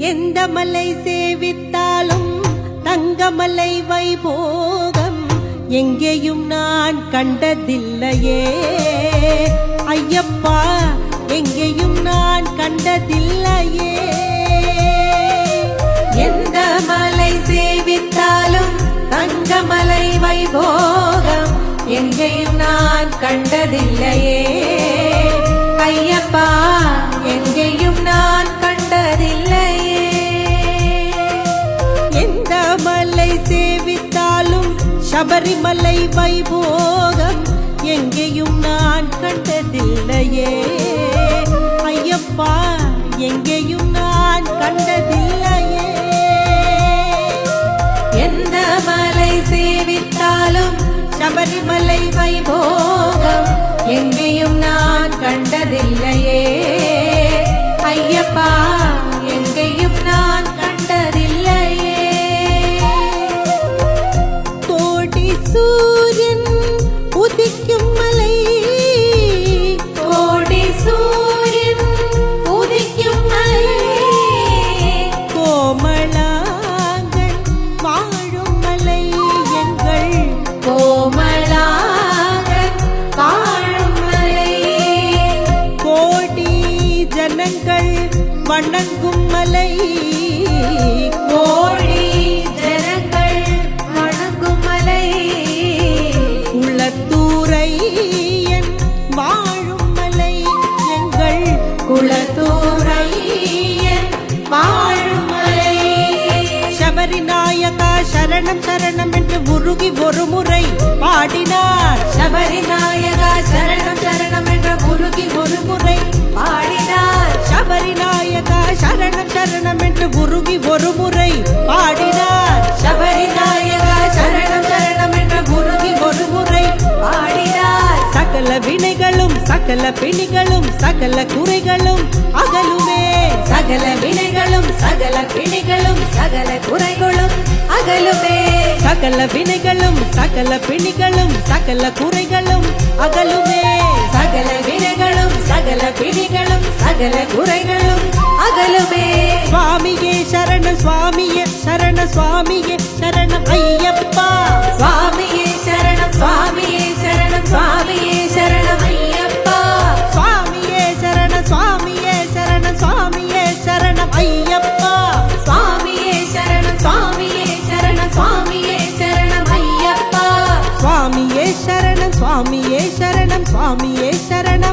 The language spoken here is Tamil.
எந்த மலை சேவித்தாலும் தங்கமலை வைபோகம் எங்கேயும் நான் கண்டதில்லையே ஐயப்பா, எங்கேயும் நான் கண்டதில்லையே. எந்த மலை சேவித்தாலும் தங்கமலை வைபோகம் எங்கேயும் நான் கண்டதில்லையே ஐயப்பா, எங்கேயும் நான் கண்டதில்லையே. எந்த மலை சேவித்தாலும் சபரிமலை வைபோகம் எங்கேயும் நான் கண்டதில்லையே ஐயப்பா, எங்கேயும் நான் கண்டதில்லையே. எந்த மலை சேவித்தாலும் சபரிமலை வைபோகம் எங்கேயும் நான் கண்டதில்லையே ஐயப்பா, எங்கேயும் நான் கண்டதில்லையே. கோடி சூரியன் உதிக்கும் மலை, கோடி சூரியன் உதிக்கும் மலை, கோமளாங்கள் வாழும் மலை எங்கள் கோமளாங்கள் வாழும் மலை, கோடி ஜனங்கள் வணங்கும் மலை, கோடி ஜனங்கள் வணங்கும் மலை, குளத்தூரையன் வாழும் மலை எங்கள் குளத்தூரையன் வாழும் மலை. சபரிநாயகா சரணம் சரணம் என்று உருகி ஒரு முறை பாடினார், சபரிநாயகா சரணம் சரணம் என்று உருகி ஒரு முறை பாடினார், சபரிநாயகா சரணம் சரணம் என்று உருகி ஒரு முறை பாடினார், சபரிநாயகா சரணம் சரணம் என்று உருகி ஒரு முறை பாடினார். சகல வினைகளும் சகல பிணிகளும் சகல குறைகளும் அகலுமே, சகல வினைகளும் சகல பிணிகளும் சகல குறைகளும் அகலுமே, சகல வினைகளும் சகல பிணிகளும் சகல குறைகளும் அகலுமே, சகல வினைகளும் சகல பிணிகளும் சகல குறைகளும் அகலுமே. சுவாமியே சரணம் சுவாமியே சரண சுவாமியே சரணம் ஐயப்பா, சுவாமியே சரணம் சுவாமியே சரணம் சுவாமியே சரணம் ஐயப்பா, சுவாமியே சரணம் சுவாமியே சரணம் சுவாமியே சரணம் ஐயப்பா, சுவாமியே சரணம் சுவாமியே சரணம் சுவாமியே சரணம் ஐயப்பா, சுவாமியே சரணம் சுவாமியே சரணம் சுவாமியே சரணம்